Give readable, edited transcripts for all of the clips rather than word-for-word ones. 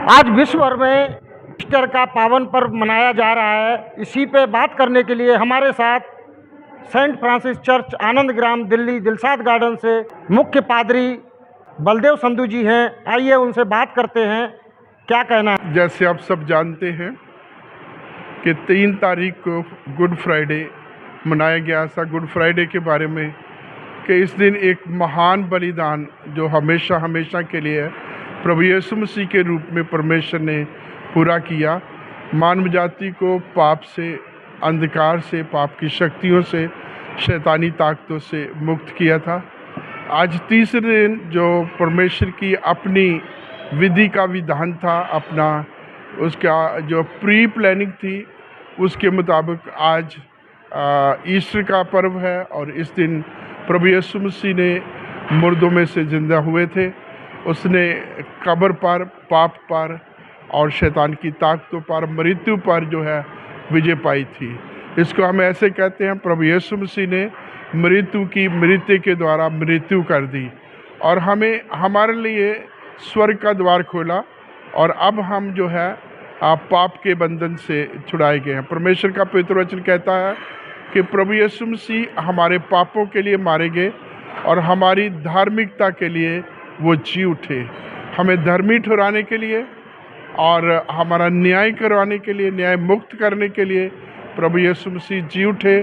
आज विश्व भर में ईस्टर का पावन पर्व मनाया जा रहा है। इसी पे बात करने के लिए हमारे साथ सेंट फ्रांसिस चर्च आनंद ग्राम दिल्ली दिलशाद गार्डन से मुख्य पादरी बलदेव संधू जी हैं। आइए उनसे बात करते हैं, क्या कहना है। जैसे आप सब जानते हैं कि 3 तारीख को गुड फ्राइडे मनाया गया था। गुड फ्राइडे के बारे में कि इस दिन एक महान बलिदान जो हमेशा हमेशा के लिए है, प्रभु यीशु मसीह के रूप में परमेश्वर ने पूरा किया। मानव जाति को पाप से, अंधकार से, पाप की शक्तियों से, शैतानी ताकतों से मुक्त किया था। आज तीसरे दिन जो परमेश्वर की अपनी विधि का विधान था, अपना उसका जो प्री प्लानिंग थी, उसके मुताबिक आज ईस्टर का पर्व है। और इस दिन प्रभु यीशु मसीह ने मुर्दों में से जिंदा हुए थे। उसने कब्र पर, पाप पर और शैतान की ताकतों पर, मृत्यु पर जो है विजय पाई थी। इसको हम ऐसे कहते हैं, प्रभु यीशु मसीह ने मृत्यु के द्वारा मृत्यु कर दी और हमें हमारे लिए स्वर्ग का द्वार खोला। और अब हम जो है पाप के बंधन से छुड़ाए गए हैं। परमेश्वर का पवित्र वचन कहता है कि प्रभु यीशु मसीह हमारे पापों के लिए मारे गए और हमारी धार्मिकता के लिए वो जी उठे, हमें धर्मी ठहराने के लिए और हमारा न्याय करवाने के लिए, न्याय मुक्त करने के लिए प्रभु यीशु मसीह जी उठे,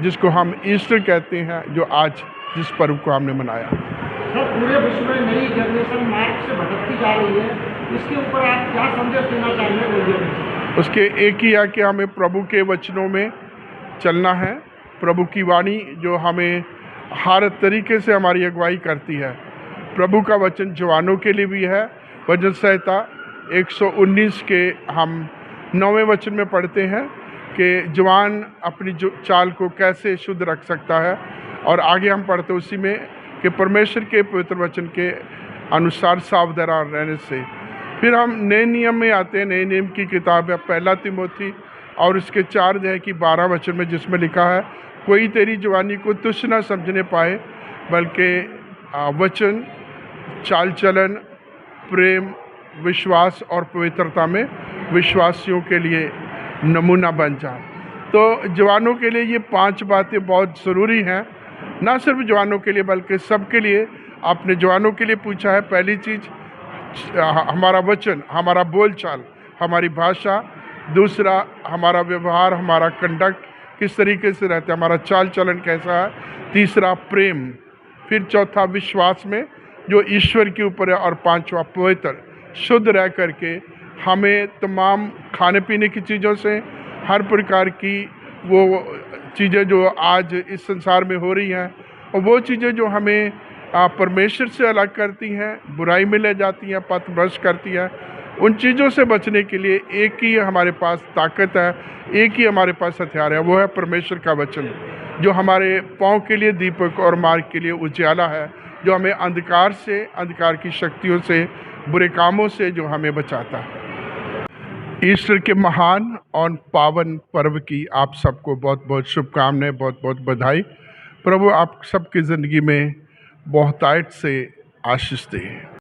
जिसको हम ईस्टर कहते हैं, जो आज जिस पर्व को हमने मनाया। सर, पूरे विश्व में नई जनरेशन मार्ग से भटकती जा रही है, इसके ऊपर आप क्या संदेश देना चाहेंगे? उसके एक ही है कि हमें प्रभु के वचनों में चलना है। प्रभु की वाणी जो हमें हर तरीके से हमारी अगुवाई करती है। प्रभु का वचन जवानों के लिए भी है। भजन संहिता 119 के हम 9वें वचन में पढ़ते हैं कि जवान अपनी जो चाल को कैसे शुद्ध रख सकता है। और आगे हम पढ़ते उसी में कि परमेश्वर के पवित्र वचन के अनुसार सावधान रहने से। फिर हम नए नियम में आते हैं। नए नियम की किताब है 1 तिमोथी और इसके 4 अध्याय की 12 वचन में, जिसमें लिखा है, कोई तेरी जवानी को तुच्छ न समझने पाए, बल्कि वचन, चाल चलन, प्रेम, विश्वास और पवित्रता में विश्वासियों के लिए नमूना बन जाए। तो जवानों के लिए ये 5 बातें बहुत ज़रूरी हैं, ना सिर्फ जवानों के लिए बल्कि सबके लिए। आपने जवानों के लिए पूछा है, पहली चीज़ हमारा वचन, हमारा बोलचाल, हमारी भाषा। दूसरा हमारा व्यवहार, हमारा कंडक्ट किस तरीके से रहता है, हमारा चाल चलन कैसा है। तीसरा प्रेम। फिर चौथा विश्वास में जो ईश्वर के ऊपर है। और 5वां पवित्र, शुद्ध रह करके हमें तमाम खाने पीने की चीज़ों से, हर प्रकार की वो चीज़ें जो आज इस संसार में हो रही हैं, और वो चीज़ें जो हमें परमेश्वर से अलग करती हैं, बुराई में ले जाती हैं, पथभ्रष्ट करती हैं, उन चीज़ों से बचने के लिए एक ही हमारे पास ताकत है, एक ही हमारे पास हथियार है, वो है परमेश्वर का वचन, जो हमारे पाँव के लिए दीपक और मार्ग के लिए उजाला है, जो हमें अंधकार से, अंधकार की शक्तियों से, बुरे कामों से जो हमें बचाता है। ईस्टर के महान और पावन पर्व की आप सबको बहुत बहुत शुभकामनाएं, बहुत बहुत बधाई। प्रभु आप सबकी ज़िंदगी में बहुतायत से आशीष दे।